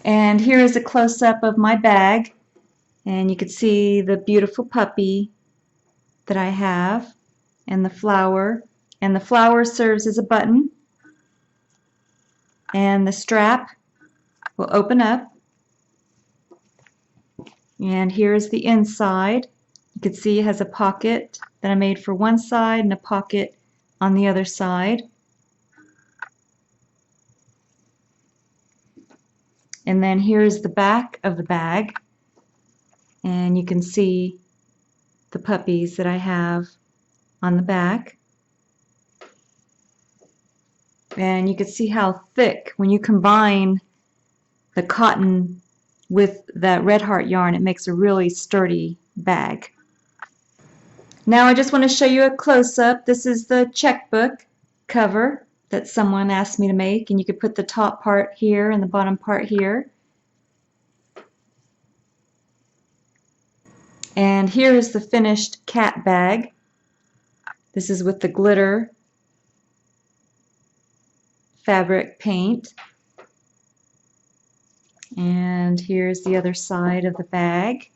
And here is a close-up of my bag, and you can see the beautiful puppy that I have and the flower serves as a button, and the strap will open up, and here's the inside. You can see it has a pocket that I made for one side and a pocket on the other side. And then here's the back of the bag, and you can see the puppies that I have on the back. And you can see how thick, when you combine the cotton with that Red Heart yarn, it makes a really sturdy bag. Now I just want to show you a close-up. This is the checkbook cover that someone asked me to make, and you could put the top part here and the bottom part here. And here is the finished cat bag. This is with the glitter fabric paint. And here's the other side of the bag.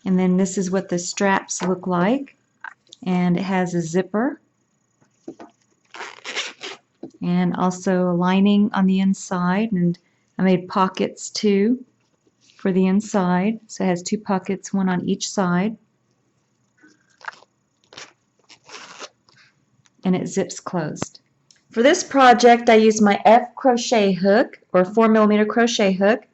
And then this is what the straps look like. And it has a zipper. And also a lining on the inside. And I made pockets too for the inside. So it has two pockets, one on each side. And it zips closed. For this project, I used my F crochet hook, or 4mm crochet hook,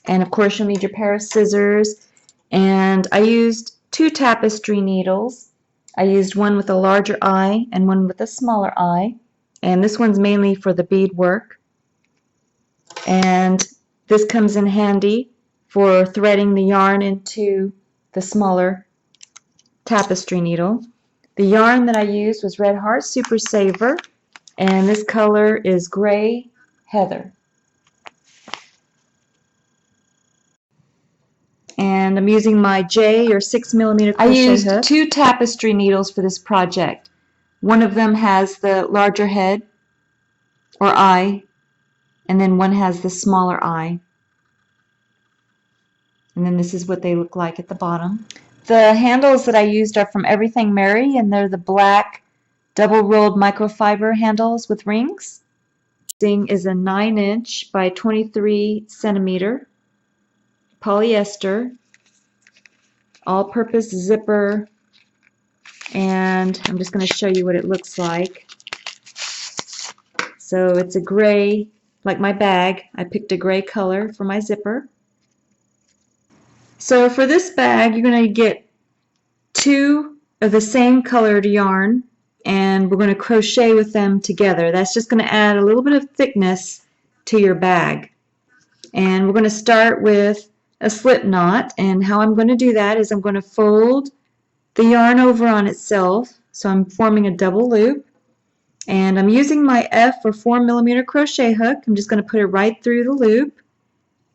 and of course you'll need your pair of scissors, and I used 2 tapestry needles. I used one with a larger eye and one with a smaller eye, and this one's mainly for the bead work, and this comes in handy for threading the yarn into the smaller tapestry needle. The yarn that I used was Red Heart Super Saver, and this color is Gray Heather. And I'm using my J or 6mm crochet hook. I used 2 tapestry needles for this project. One of them has the larger head or eye, and then one has the smaller eye. And then this is what they look like at the bottom. The handles that I used are from Everything Mary, and they're the black double-rolled microfiber handles with rings. This thing is a 9" by 23cm polyester, all-purpose zipper, and I'm just going to show you what it looks like. So it's a gray, like my bag. I picked a gray color for my zipper. So for this bag, you're going to get 2 of the same colored yarn, and we're going to crochet with them together. That's just going to add a little bit of thickness to your bag. And we're going to start with a slip knot, and how I'm going to do that is I'm going to fold the yarn over on itself, so I'm forming a double loop, and I'm using my F or 4mm crochet hook. I'm just going to put it right through the loop,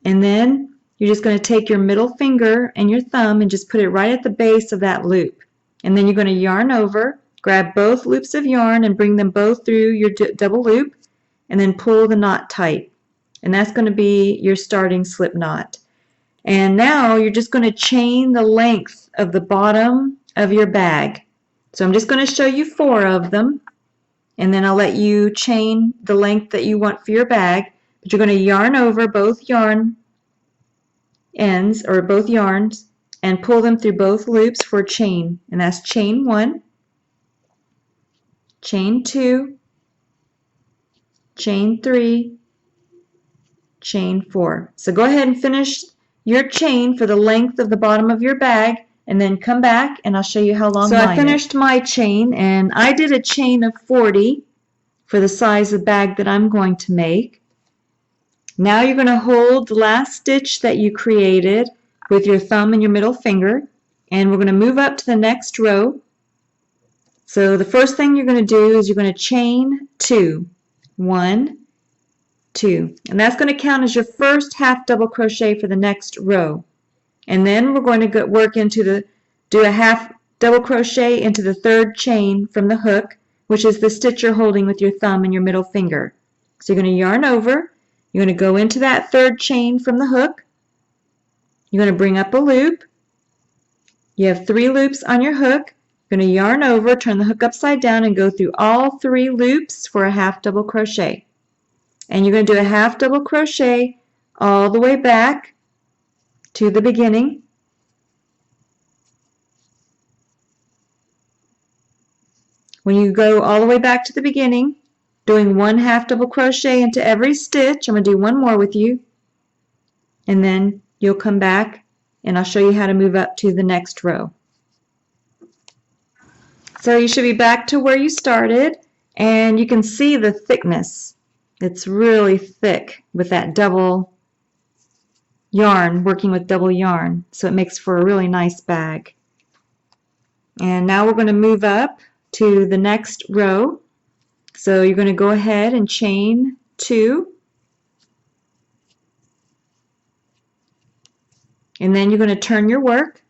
and then you're just going to take your middle finger and your thumb and just put it right at the base of that loop. And then you're going to yarn over, grab both loops of yarn and bring them both through your double loop, and then pull the knot tight. And that's going to be your starting slip knot. And now you're just going to chain the length of the bottom of your bag. So I'm just going to show you 4 of them, and then I'll let you chain the length that you want for your bag. But you're going to yarn over both yarn ends, or both yarns, and pull them through both loops for a chain. And that's chain 1, chain 2, chain 3, chain 4. So go ahead and finish your chain for the length of the bottom of your bag, and then come back and I'll show you how long mine is. So I finished my chain, and I did a chain of 40 for the size of bag that I'm going to make. Now you're going to hold the last stitch that you created with your thumb and your middle finger, and we're going to move up to the next row. So the first thing you're going to do is you're going to chain 2. 1, 2. And that's going to count as your first half double crochet for the next row. And then we're going to work into do a half double crochet into the 3rd chain from the hook, which is the stitch you're holding with your thumb and your middle finger. So you're going to yarn over, you're going to go into that third chain from the hook, you're going to bring up a loop, you have 3 loops on your hook, you're going to yarn over, turn the hook upside down and go through all 3 loops for a half double crochet. And you're going to do a half double crochet all the way back to the beginning. When you go all the way back to the beginning, doing 1 half double crochet into every stitch, I'm going to do one more with you, and then you'll come back and I'll show you how to move up to the next row. So you should be back to where you started, and you can see the thickness. It's really thick with that double yarn, working with double yarn, so it makes for a really nice bag. And now we're going to move up to the next row. So you're going to go ahead and chain 2, and then you're going to turn your work.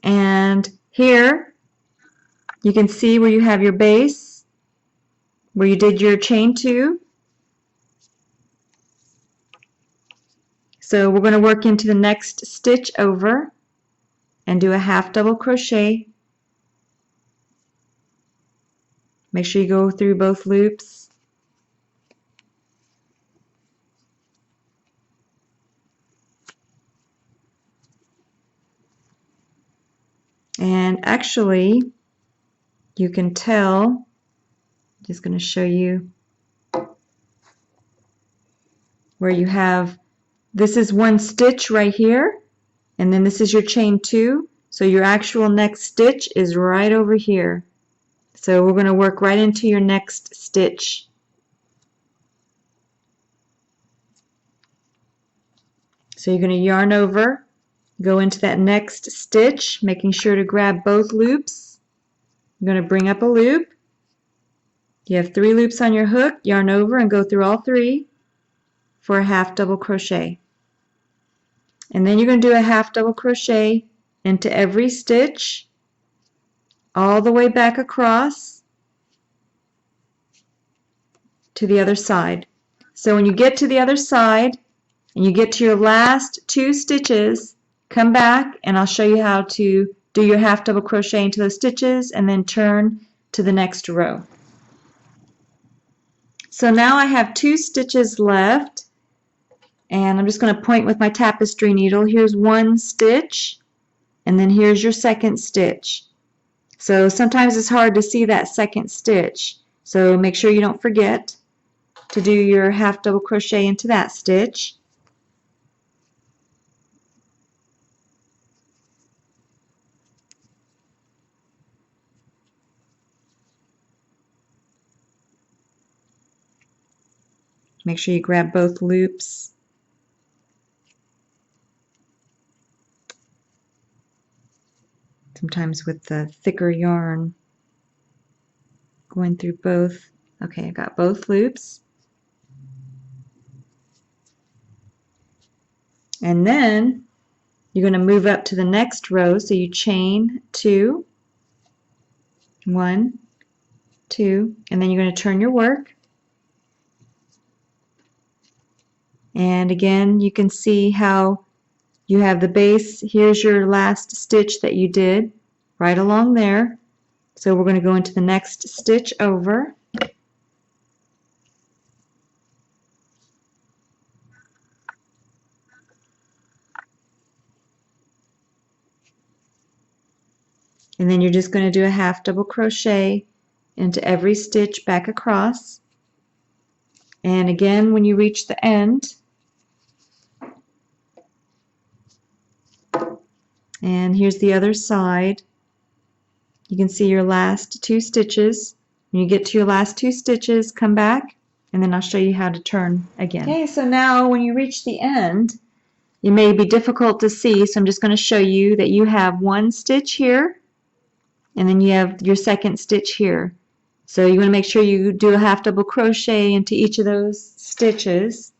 And here you can see where you have your base, where you did your chain 2. So we're going to work into the next stitch over and do a half double crochet. Make sure you go through both loops. And actually, you can tell, I'm just going to show you where you have, this is 1 stitch right here, and then this is your chain 2. So your actual next stitch is right over here. So we're going to work right into your next stitch. So you're going to yarn over, go into that next stitch, making sure to grab both loops. You're going to bring up a loop. You have 3 loops on your hook, yarn over and go through all 3 for a half double crochet. And then you're going to do a half double crochet into every stitch all the way back across to the other side. So when you get to the other side and you get to your last 2 stitches, come back and I'll show you how to do your half double crochet into those stitches and then turn to the next row. So now I have 2 stitches left, and I'm just going to point with my tapestry needle. Here's 1 stitch, and then here's your second stitch. So sometimes it's hard to see that second stitch, so make sure you don't forget to do your half double crochet into that stitch. Make sure you grab both loops. Sometimes with the thicker yarn, going through both. Okay, I got both loops. And then you're going to move up to the next row, so you chain 2, 1, 2, and then you're going to turn your work. And again, you can see how you have the base. Here's your last stitch that you did right along there. So we're going to go into the next stitch over. And then you're just going to do a half double crochet into every stitch back across. And again, when you reach the end, and here's the other side, you can see your last 2 stitches. When you get to your last 2 stitches, come back, and then I'll show you how to turn again. Okay, so now when you reach the end, it may be difficult to see, so I'm just going to show you that you have 1 stitch here, and then you have your second stitch here. So you want to make sure you do a half double crochet into each of those stitches.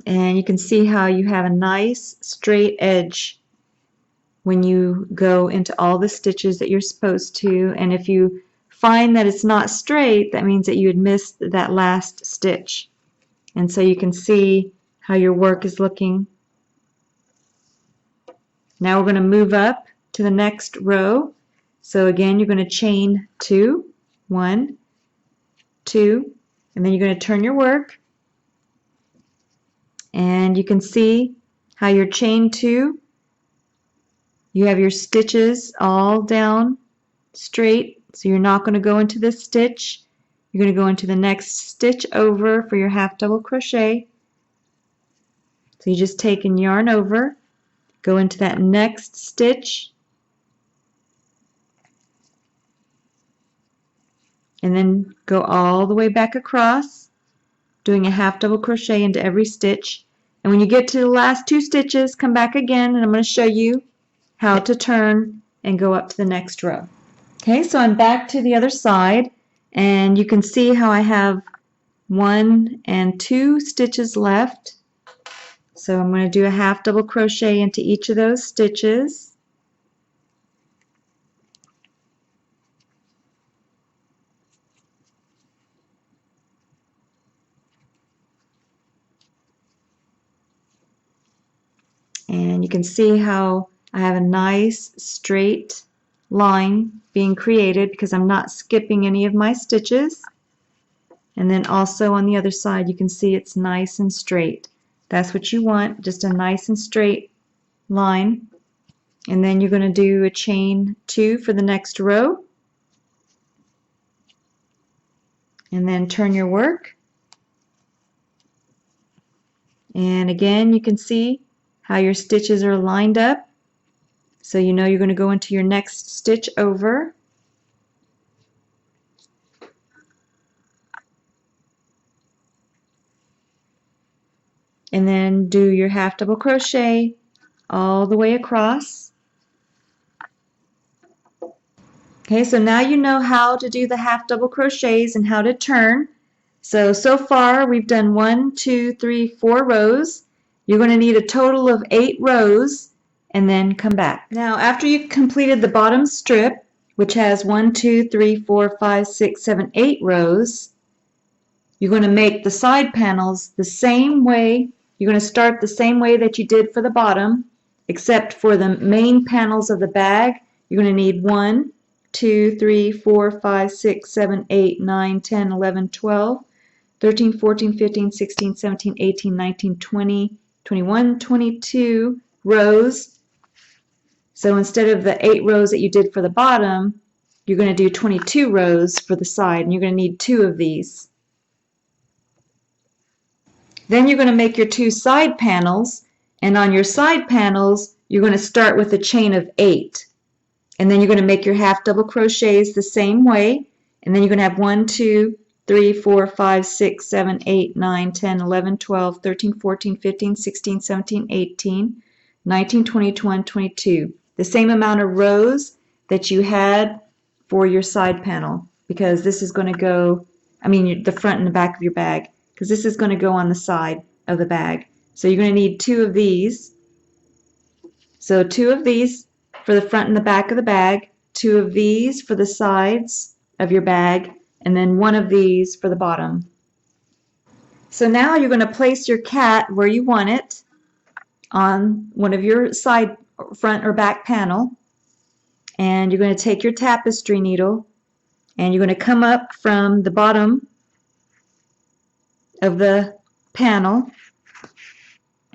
And you can see how you have a nice straight edge when you go into all the stitches that you're supposed to. And if you find that it's not straight, that means that you had missed that last stitch. And so you can see how your work is looking. Now we're going to move up to the next row. So again, you're going to chain 2, 1, 2, and then you're going to turn your work. And you can see how your chain 2, you have your stitches all down straight, so you're not going to go into this stitch. You're going to go into the next stitch over for your half double crochet. So you just take and yarn over, go into that next stitch, and then go all the way back across, doing a half double crochet into every stitch. And when you get to the last 2 stitches, come back again, and I'm going to show you how to turn and go up to the next row. Okay, so I'm back to the other side, and you can see how I have 1 and 2 stitches left. So I'm going to do a half double crochet into each of those stitches. And you can see how I have a nice straight line being created because I'm not skipping any of my stitches. And then also on the other side you can see it's nice and straight. That's what you want, just a nice and straight line. And then you're going to do a chain 2 for the next row. And then turn your work. And again, you can see how your stitches are lined up. So you know you're going to go into your next stitch over. And then do your half double crochet all the way across. Okay, so now you know how to do the half double crochets and how to turn. So far we've done 1, 2, 3, 4 rows. You're going to need a total of 8 rows and then come back. Now after you've completed the bottom strip, which has 1, 2, 3, 4, 5, 6, 7, 8 rows, you're going to make the side panels the same way. You're going to start the same way that you did for the bottom, except for the main panels of the bag. You're going to need 1, 2, 3, 4, 5, 6, 7, 8, 9, 10, 11, 12, 13, 14, 15, 16, 17, 18, 19, 20, 21, 22 rows. So instead of the 8 rows that you did for the bottom, you're going to do 22 rows for the side, and you're going to need 2 of these. Then you're going to make your 2 side panels, and on your side panels you're going to start with a chain of 8. And then you're going to make your half double crochets the same way, and then you're going to have 1, 2, 3, 4, 5, 6, 7, 8, 9, 10, 11, 12, 13, 14, 15, 16, 17, 18, 19, 20, 21, 22. The same amount of rows that you had for your side panel, because this is going to go, the front and the back of your bag, because this is going to go on the side of the bag. So you're going to need 2 of these. So 2 of these for the front and the back of the bag, 2 of these for the sides of your bag, and then 1 of these for the bottom. So now you're going to place your cat where you want it on one of your side, front or back panel, and you're going to take your tapestry needle and you're going to come up from the bottom of the panel.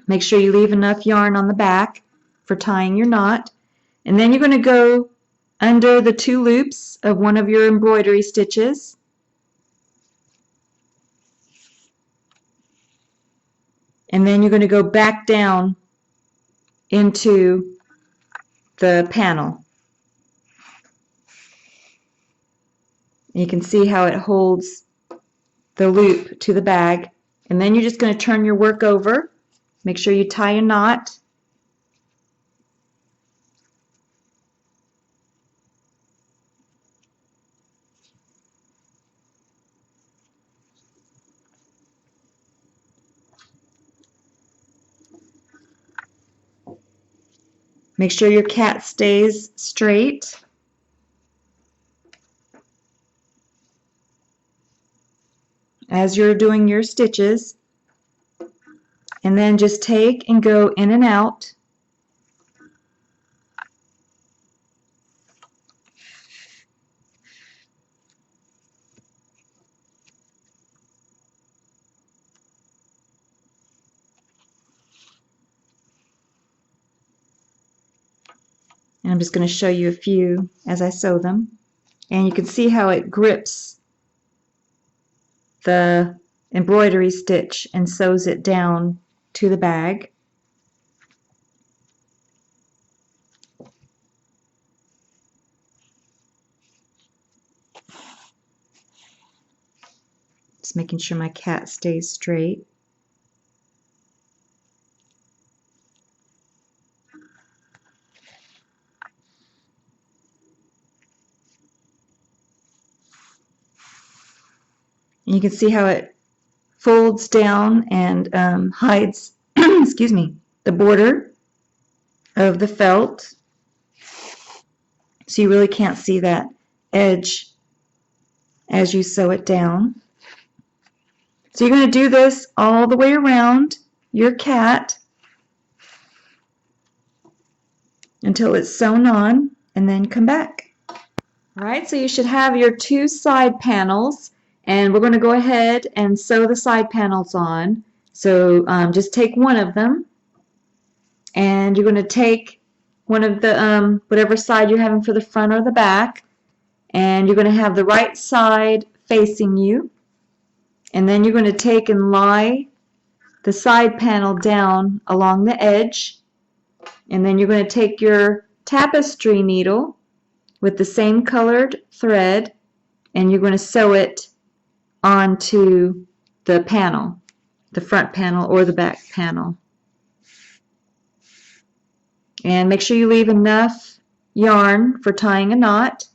Make sure you leave enough yarn on the back for tying your knot. And then you're going to go under the 2 loops of one of your embroidery stitches. And then you're going to go back down into the panel. And you can see how it holds the loop to the bag. And then you're just going to turn your work over. Make sure you tie a knot. Make sure your cat stays straight. As you're doing your stitches, and then just take and go in and out. And I'm just going to show you a few as I sew them. And you can see how it grips the embroidery stitch and sews it down to the bag. Just making sure my cat stays straight. And you can see how it folds down and hides excuse me, the border of the felt. So you really can't see that edge as you sew it down. So you're going to do this all the way around your cat until it's sewn on, and then come back. Alright, so you should have your two side panels, and we're going to go ahead and sew the side panels on. So just take one of them, and you're going to take one of the whatever side you're having for the front or the back, and you're going to have the right side facing you, and then you're going to take and lie the side panel down along the edge, and then you're going to take your tapestry needle with the same colored thread, and you're going to sew it onto the panel, the front panel or the back panel. And make sure you leave enough yarn for tying a knot.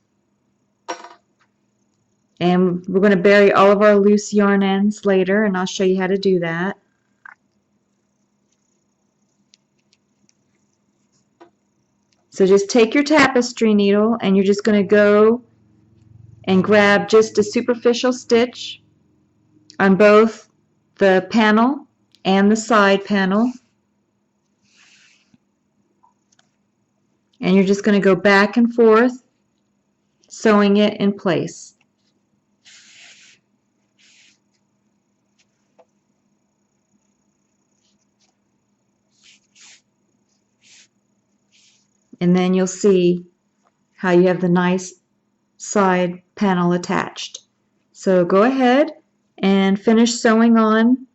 And we're going to bury all of our loose yarn ends later, and I'll show you how to do that. So just take your tapestry needle, and you're just going to go and grab just a superficial stitch on both the panel and the side panel. And you're just going to go back and forth, sewing it in place. And then you'll see how you have the nice side panel attached. So go ahead and finish sewing on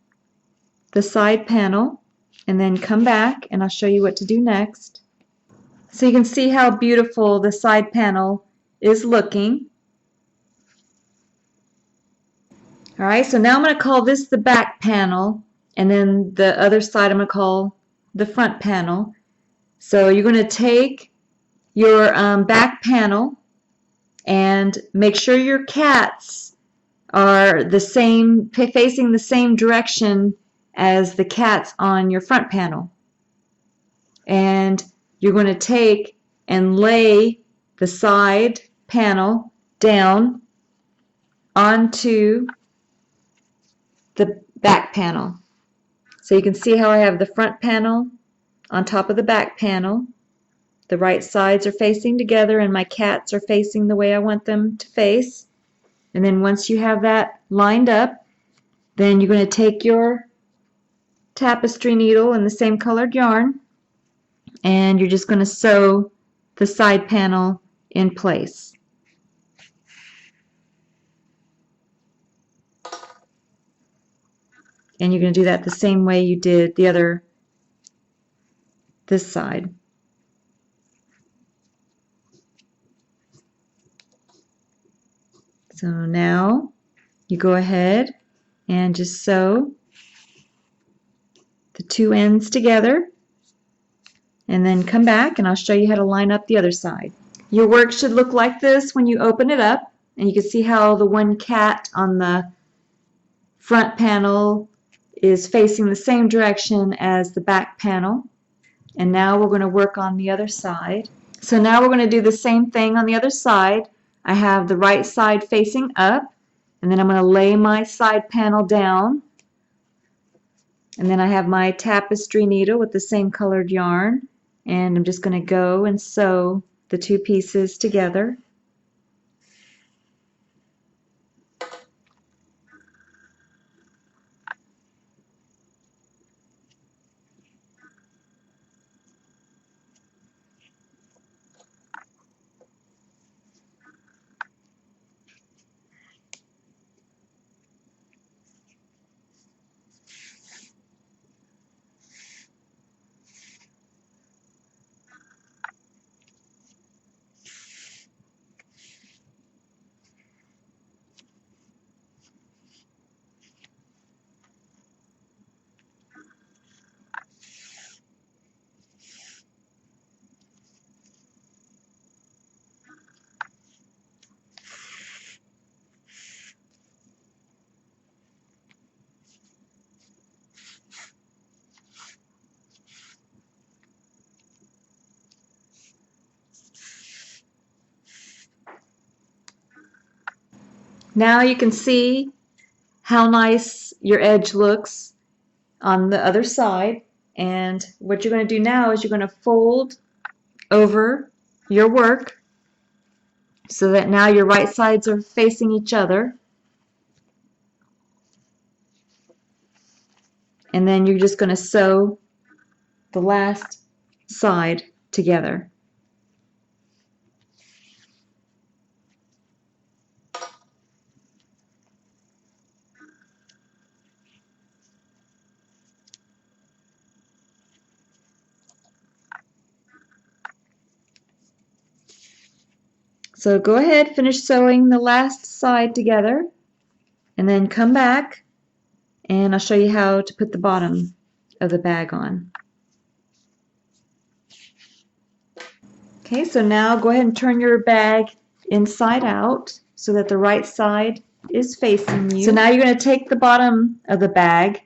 the side panel, and then come back and I'll show you what to do next. So you can see how beautiful the side panel is looking. Alright, so now I'm going to call this the back panel, and then the other side I'm going to call the front panel. So you're going to take your back panel and make sure your cats are the same, facing the same direction as the cats on your front panel. And you're going to take and lay the side panel down onto the back panel. So you can see how I have the front panel on top of the back panel. The right sides are facing together, and my cats are facing the way I want them to face. And then once you have that lined up, then you're going to take your tapestry needle and the same colored yarn, and you're just going to sew the side panel in place. And you're going to do that the same way you did this side. So now you go ahead and just sew the two ends together, and then come back and I'll show you how to line up the other side. Your work should look like this when you open it up, and you can see how the one cat on the front panel is facing the same direction as the back panel. And now we're going to work on the other side. So now we're going to do the same thing on the other side. I have the right side facing up, and then I'm going to lay my side panel down. And then I have my tapestry needle with the same colored yarn, and I'm just going to go and sew the two pieces together. Now you can see how nice your edge looks on the other side. And what you're going to do now is you're going to fold over your work so that now your right sides are facing each other. And then you're just going to sew the last side together. So go ahead, finish sewing the last side together, and then come back and I'll show you how to put the bottom of the bag on. Okay, so now go ahead and turn your bag inside out so that the right side is facing you. So now you're going to take the bottom of the bag,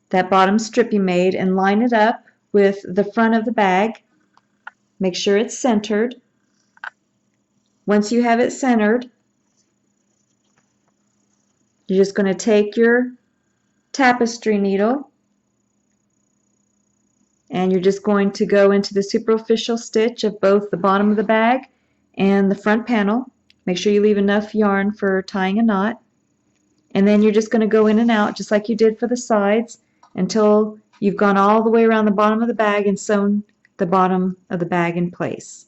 that bottom strip you made, and line it up with the front of the bag. Make sure it's centered. Once you have it centered, you're just going to take your tapestry needle and you're just going to go into the superficial stitch of both the bottom of the bag and the front panel. Make sure you leave enough yarn for tying a knot. And then you're just going to go in and out just like you did for the sides until you've gone all the way around the bottom of the bag and sewn the bottom of the bag in place.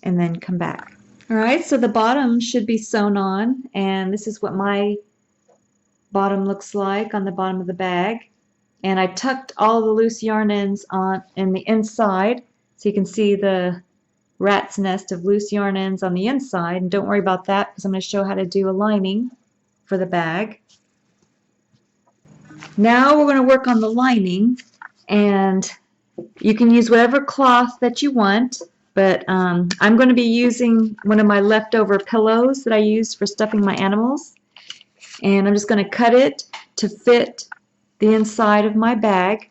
And then come back. Alright, so the bottom should be sewn on, and this is what my bottom looks like on the bottom of the bag. And I tucked all the loose yarn ends on in the inside, so you can see the rat's nest of loose yarn ends on the inside. And don't worry about that because I'm going to show how to do a lining for the bag. Now we're going to work on the lining, and you can use whatever cloth that you want. But I'm going to be using one of my leftover pillows that I use for stuffing my animals. And I'm just going to cut it to fit the inside of my bag.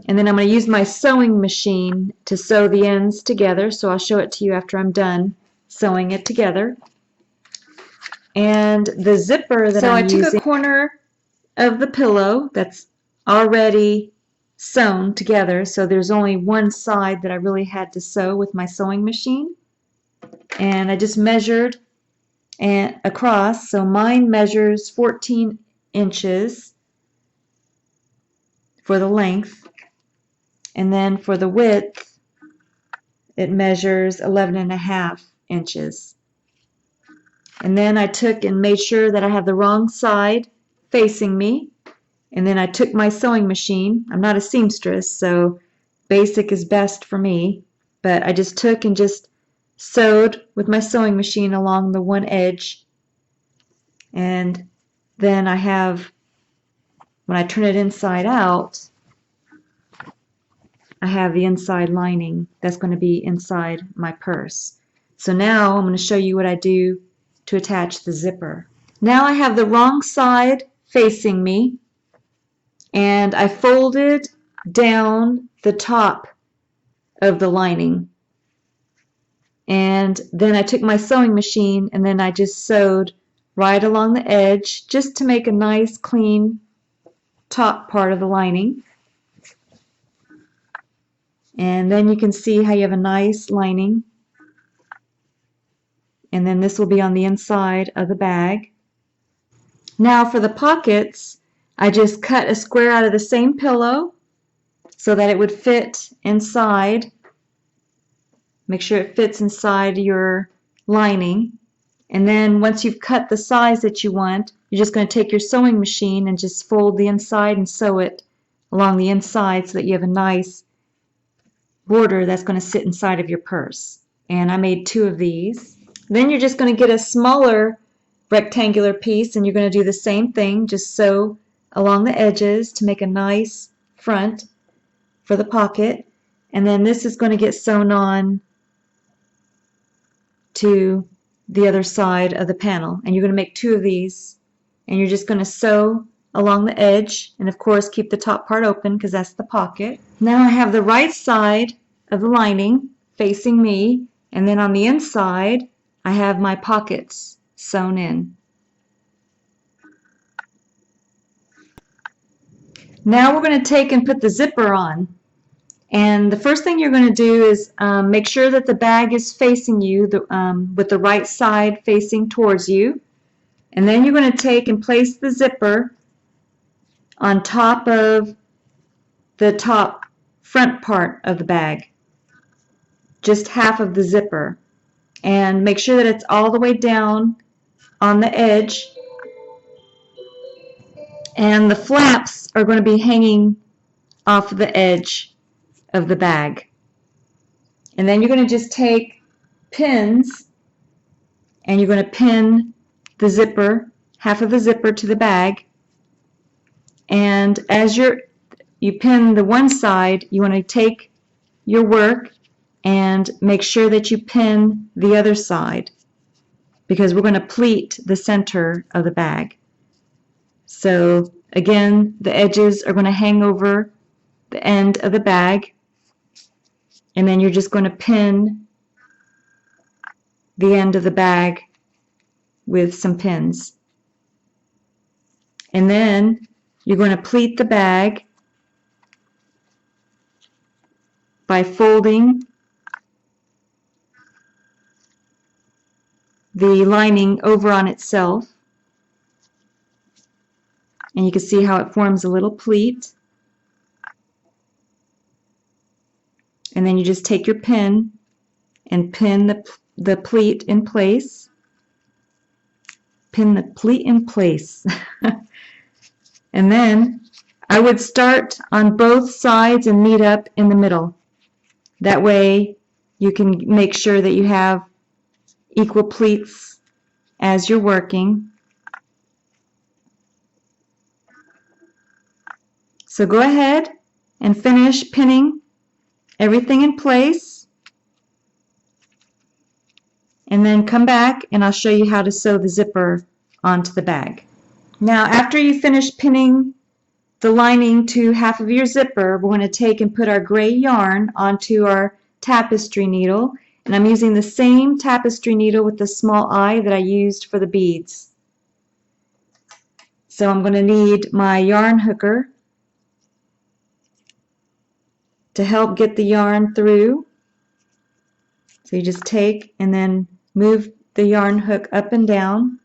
And then I'm going to use my sewing machine to sew the ends together. So I'll show it to you after I'm done sewing it together. And the zipper that I'm using. So I took a corner of the pillow that's already sewn together, so there's only one side that I really had to sew with my sewing machine, and I just measured across. So mine measures 14 inches for the length, and then for the width it measures 11.5 inches. And then I took and made sure that I have the wrong side facing me. And then I took my sewing machine. I'm not a seamstress, so basic is best for me. But I just took and just sewed with my sewing machine along the one edge. And then I have, when I turn it inside out, I have the inside lining that's going to be inside my purse. So now I'm going to show you what I do to attach the zipper. Now I have the wrong side facing me. and I folded down the top of the lining. And then I took my sewing machine and then I just sewed right along the edge just to make a nice clean top part of the lining. And then you can see how you have a nice lining. And then this will be on the inside of the bag. Now for the pockets, I just cut a square out of the same pillow so that it would fit inside. Make sure it fits inside your lining. And then once you've cut the size that you want, you're just going to take your sewing machine and just fold the inside and sew it along the inside so that you have a nice border that's going to sit inside of your purse. And I made 2 of these. Then you're just going to get a smaller rectangular piece and you're going to do the same thing, just sew along the edges to make a nice front for the pocket. And then this is going to get sewn on to the other side of the panel. And you're going to make 2 of these and you're just going to sew along the edge and of course keep the top part open because that's the pocket. Now I have the right side of the lining facing me, and then on the inside I have my pockets sewn in. Now we're going to take and put the zipper on. And the first thing you're going to do is make sure that the bag is facing you with the right side facing towards you. And then you're going to take and place the zipper on top of the top front part of the bag, just half of the zipper. And make sure that it's all the way down on the edge. And the flaps are going to be hanging off the edge of the bag. And then you're going to just take pins and you're going to pin the zipper, half of the zipper to the bag. And as you pin the one side, you want to take your work and make sure that you pin the other side because we're going to pleat the center of the bag. So again, the edges are going to hang over the end of the bag, and then you're just going to pin the end of the bag with some pins. And then you're going to pleat the bag by folding the lining over on itself. And you can see how it forms a little pleat. And then you just take your pin and pin the pleat in place. Pin the pleat in place. And then I would start on both sides and meet up in the middle. That way you can make sure that you have equal pleats as you're working. So go ahead and finish pinning everything in place. And then come back and I'll show you how to sew the zipper onto the bag. Now after you finish pinning the lining to half of your zipper, we're going to take and put our gray yarn onto our tapestry needle. And I'm using the same tapestry needle with the small eye that I used for the beads. So I'm going to need my yarn hooker to help get the yarn through. So you just take and then move the yarn hook up and down.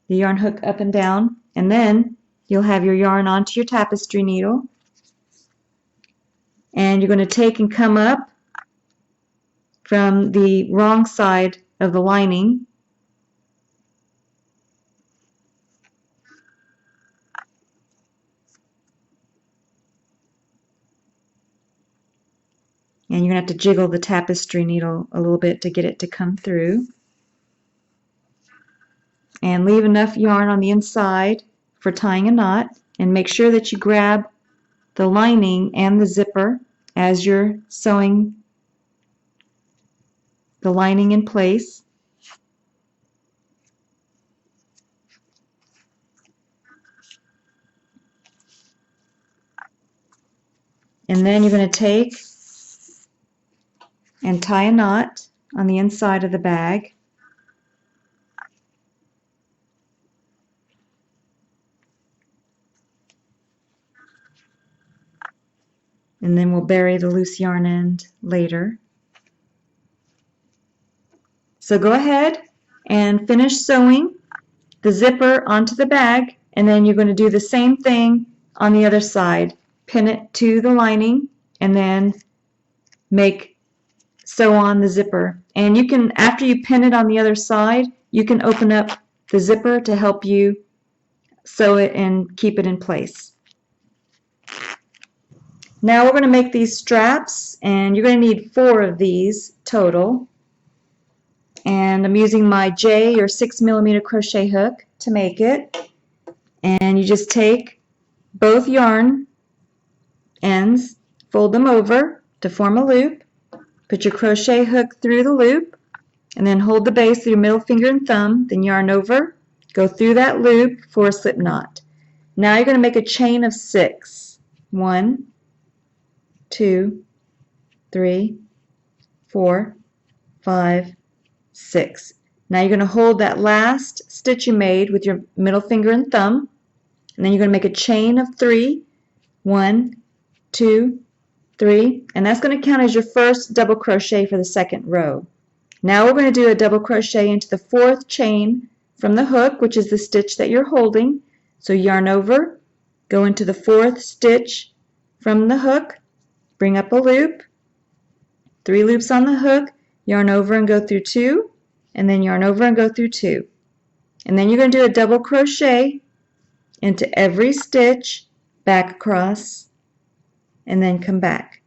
The yarn hook up and down, and then you'll have your yarn onto your tapestry needle. And you're going to take and come up from the wrong side of the lining. And you're going to have to jiggle the tapestry needle a little bit to get it to come through. And leave enough yarn on the inside for tying a knot. And make sure that you grab the lining and the zipper as you're sewing the lining in place. And then you're going to take and tie a knot on the inside of the bag. And then we'll bury the loose yarn end later. So go ahead and finish sewing the zipper onto the bag, and then you're going to do the same thing on the other side. Pin it to the lining and then sew on the zipper. And you can, after you pin it on the other side, you can open up the zipper to help you sew it and keep it in place. Now we're going to make these straps, and you're going to need 4 of these total. And I'm using my J or 6mm crochet hook to make it. And you just take both yarn ends, fold them over to form a loop, put your crochet hook through the loop, and then hold the base with your middle finger and thumb, then yarn over, go through that loop for a slip knot. Now you're going to make a chain of 6. 1, 2, 3, 4, 5, 6. Now you're going to hold that last stitch you made with your middle finger and thumb, and then you're going to make a chain of 3. 1, 2, 3, and that's going to count as your first double crochet for the second row. Now we're going to do a double crochet into the 4th chain from the hook, which is the stitch that you're holding. So yarn over, go into the 4th stitch from the hook, bring up a loop, 3 loops on the hook, yarn over and go through 2, and then yarn over and go through 2. And then you're going to do a double crochet into every stitch, back across, and then come back.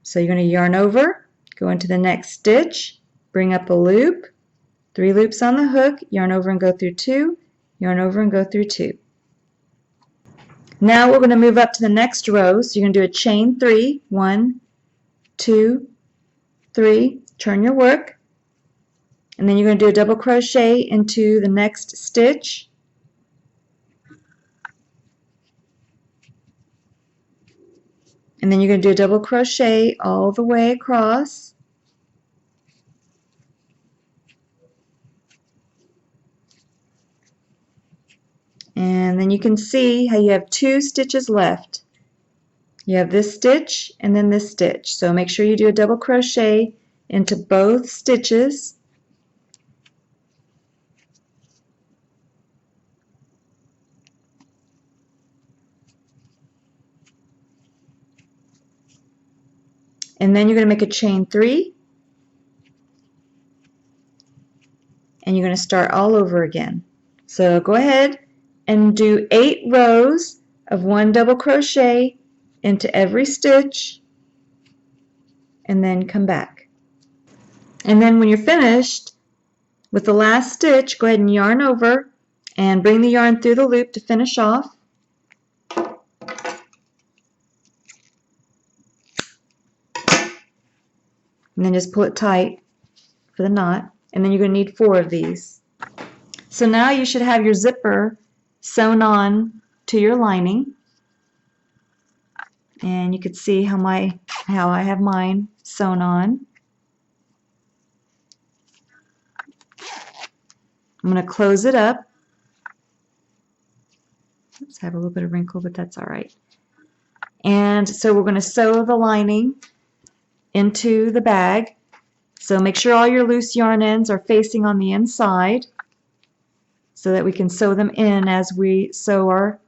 So you're going to yarn over, go into the next stitch, bring up a loop, 3 loops on the hook, yarn over and go through 2, yarn over and go through 2. Now we're going to move up to the next row, so you're going to do a chain 3, 1, 2, 3, turn your work, and then you're going to do a double crochet into the next stitch, and then you're going to do a double crochet all the way across, and then you can see how you have 2 stitches left. You have this stitch and then this stitch, so make sure you do a double crochet into both stitches. And then you're going to make a chain 3, and you're going to start all over again. So go ahead and do 8 rows of 1 double crochet into every stitch, and then come back. And then when you're finished with the last stitch, go ahead and yarn over and bring the yarn through the loop to finish off. And then just pull it tight for the knot, and then you're going to need 4 of these. So now you should have your zipper sewn on to your lining, and you can see how I have mine sewn on. I'm going to close it up. Oops, I have a little bit of wrinkle, but that's all right. And so we're going to sew the lining into the bag. So make sure all your loose yarn ends are facing on the inside so that we can sew them in as we sew our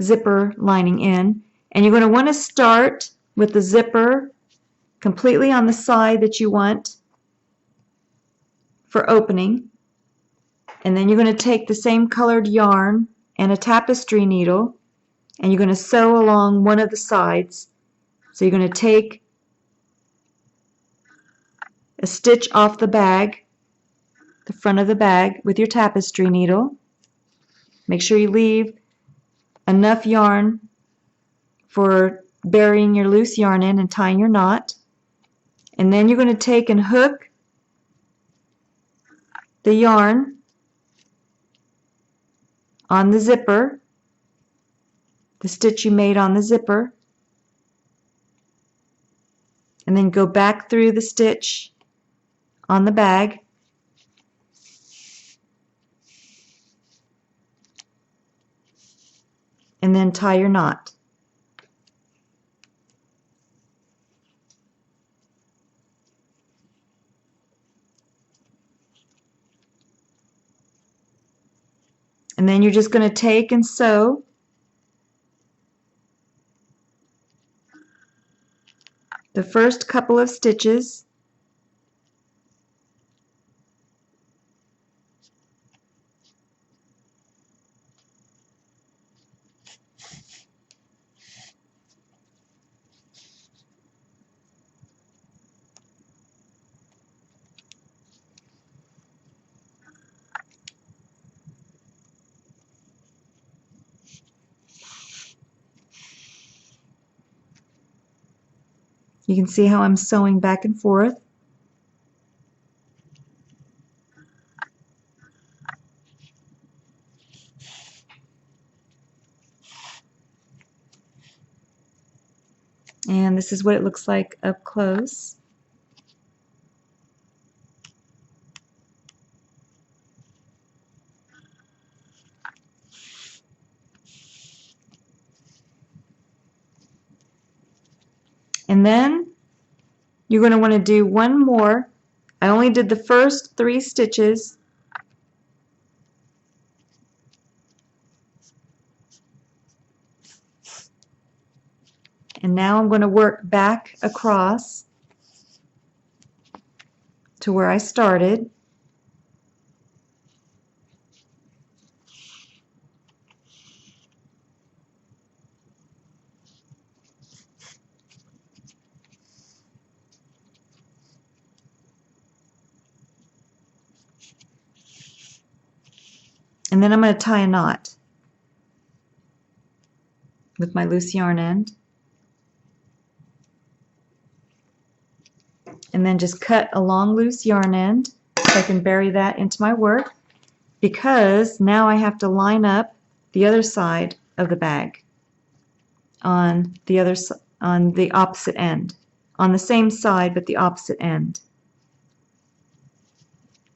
zipper lining in. And you're going to want to start with the zipper completely on the side that you want for opening. And then you're going to take the same colored yarn and a tapestry needle, and you're going to sew along one of the sides. So you're going to take a stitch off the bag, the front of the bag, with your tapestry needle. Make sure you leave enough yarn for burying your loose yarn in and tying your knot. And then you're going to take and hook the yarn on the zipper the stitch you made on the zipper, and then go back through the stitch on the bag, and then tie your knot. And then you're just going to take and sew the first couple of stitches, you can see how I'm sewing back and forth. And this is what it looks like up close. And then you're going to want to do one more. I only did the first 3 stitches. And now I'm going to work back across to where I started. And then I'm going to tie a knot with my loose yarn end. And then just cut a long loose yarn end so I can bury that into my work, because now I have to line up the other side of the bag on the opposite end, on the same side but the opposite end.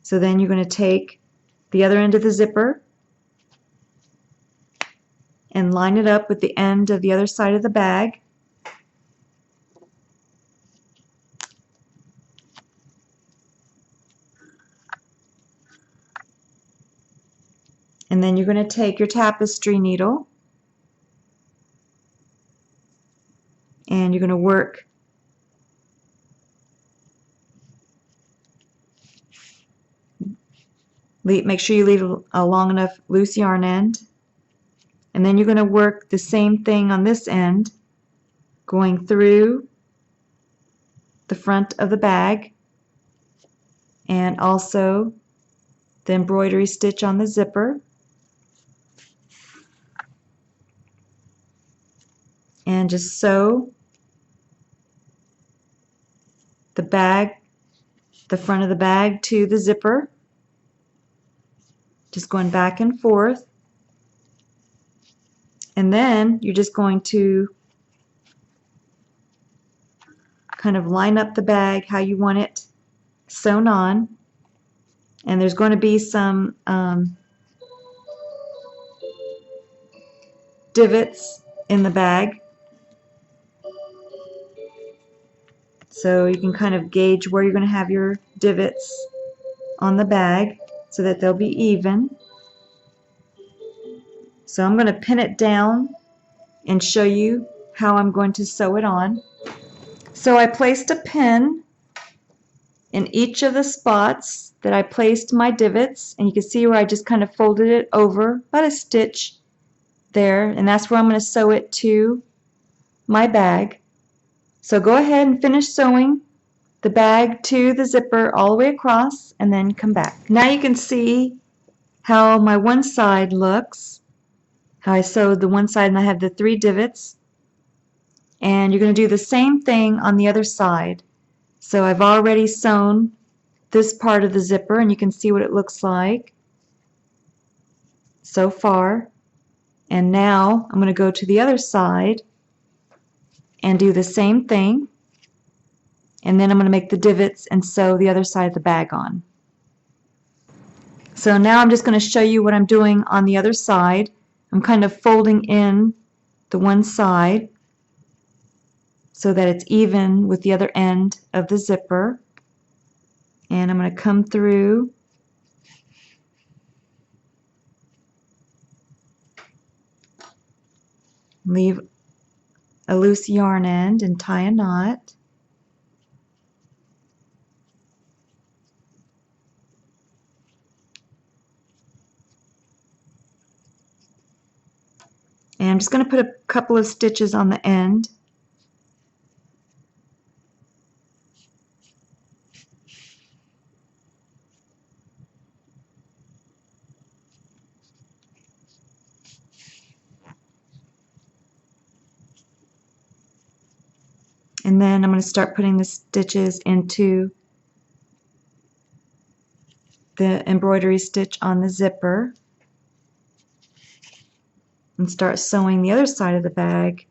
So then you're going to take the other end of the zipper and line it up with the end of the other side of the bag. And then you're going to take your tapestry needle and you're going to work make sure you leave a long enough loose yarn end, and then you're going to work the same thing on this end, going through the front of the bag and also the embroidery stitch on the zipper, and just sew the bag, the front of the bag to the zipper, just going back and forth. And then you're just going to kind of line up the bag how you want it sewn on. And there's going to be some divots in the bag, so you can kind of gauge where you're going to have your divots on the bag so that they'll be even. So I'm going to pin it down and show you how I'm going to sew it on. So I placed a pin in each of the spots that I placed my divots, and you can see where I just kind of folded it over about a stitch there, and that's where I'm going to sew it to my bag. So go ahead and finish sewing the bag to the zipper all the way across and then come back. Now you can see how my one side looks, how I sewed the one side and I have the 3 divots, and you're going to do the same thing on the other side. So I've already sewn this part of the zipper and you can see what it looks like so far. And now I'm going to go to the other side and do the same thing. And then I'm going to make the divots and sew the other side of the bag on. So now I'm just going to show you what I'm doing on the other side. I'm kind of folding in the one side so that it's even with the other end of the zipper. And I'm going to come through leave a loose yarn end and tie a knot. And I'm just going to put a couple of stitches on the end. And then I'm going to start putting the stitches into the embroidery stitch on the zipper and start sewing the other side of the bag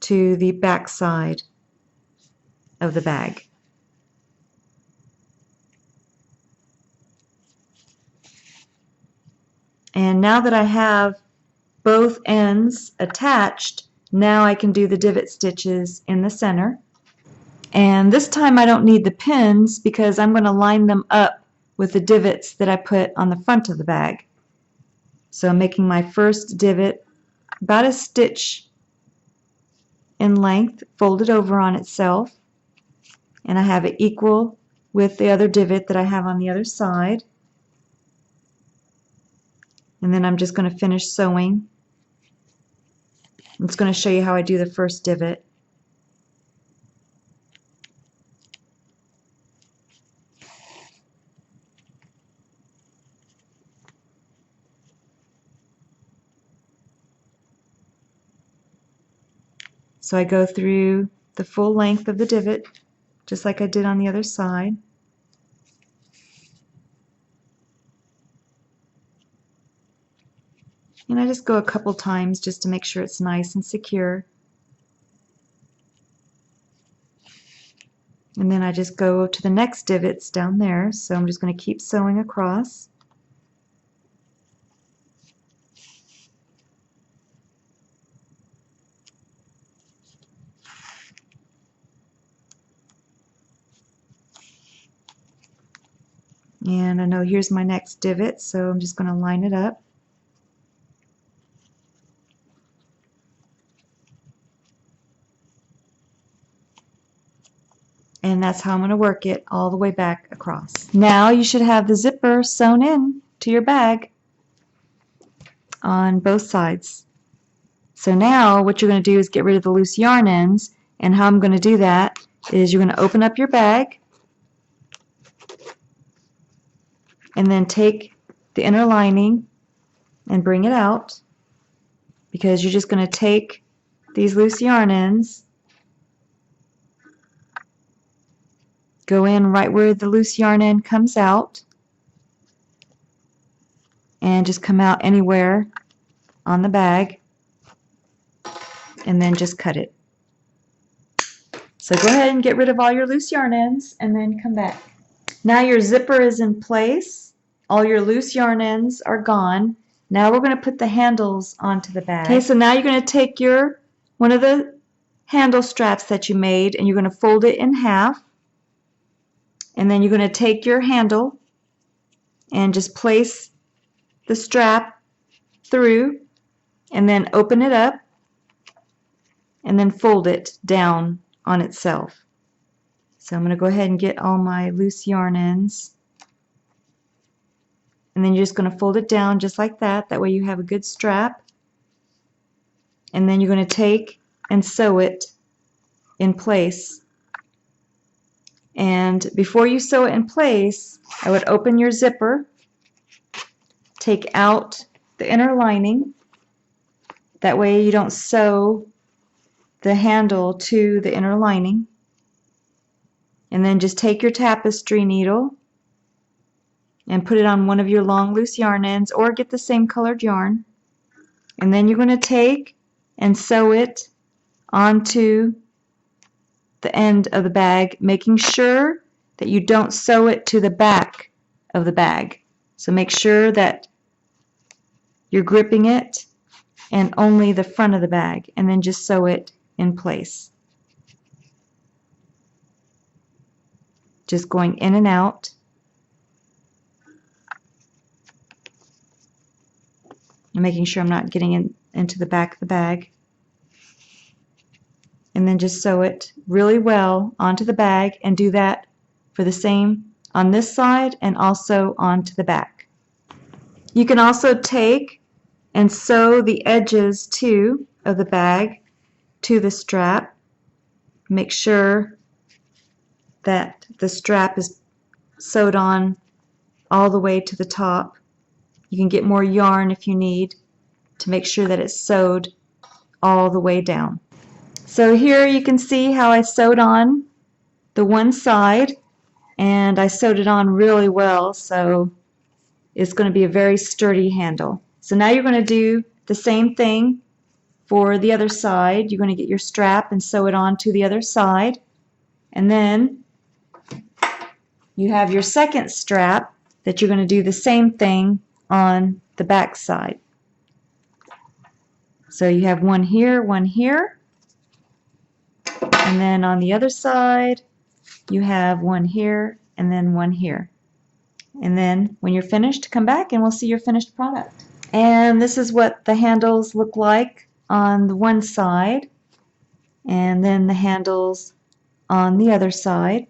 to the back side of the bag. And now that I have both ends attached, now I can do the divot stitches in the center. And this time I don't need the pins because I'm going to line them up with the divots that I put on the front of the bag. So I'm making my first divot about a stitch in length, folded over on itself, and I have it equal with the other divot that I have on the other side. And then I'm just going to finish sewing. I'm just going to show you how I do the first divot. So I go through the full length of the divot, just like I did on the other side. And I just go a couple times just to make sure it's nice and secure. And then I just go to the next divots down there. So I'm just going to keep sewing across. And I know here's my next divot, so I'm just going to line it up. And that's how I'm going to work it all the way back across. Now you should have the zipper sewn in to your bag on both sides. So now what you're going to do is get rid of the loose yarn ends, and how I'm going to do that is you're going to open up your bag and then take the inner lining and bring it out, because you're just going to take these loose yarn ends, go in right where the loose yarn end comes out, and just come out anywhere on the bag, and then just cut it. So go ahead and get rid of all your loose yarn ends and then come back. Now your zipper is in place. All your loose yarn ends are gone. Now we're going to put the handles onto the bag. Okay, so now you're going to take one of the handle straps that you made, and you're going to fold it in half. And then you're going to take your handle and just place the strap through, and then open it up, and then fold it down on itself. So I'm going to go ahead and get all my loose yarn ends, and then you're just going to fold it down just like that. That way you have a good strap. And then you're going to take and sew it in place. And before you sew it in place, I would open your zipper, take out the inner lining. That way you don't sew the handle to the inner lining. And then just take your tapestry needle and put it on one of your long loose yarn ends, or get the same colored yarn. And then you're going to take and sew it onto the end of the bag, making sure that you don't sew it to the back of the bag. So make sure that you're gripping it and only the front of the bag, and then just sew it in place. Just going in and out. And making sure I'm not getting into the back of the bag. And then just sew it really well onto the bag, and do that for the same on this side and also onto the back. You can also take and sew the edges too of the bag to the strap. Make sure that the strap is sewed on all the way to the top. You can get more yarn if you need to make sure that it's sewed all the way down. So here you can see how I sewed on the one side, and I sewed it on really well, so it's going to be a very sturdy handle. So now you're going to do the same thing for the other side. You're going to get your strap and sew it on to the other side, and then you have your second strap that you're going to do the same thing on the back side. So you have one here, and then on the other side you have one here and then one here. And then when you're finished, come back and we'll see your finished product. And this is what the handles look like on the one side, and then the handles on the other side.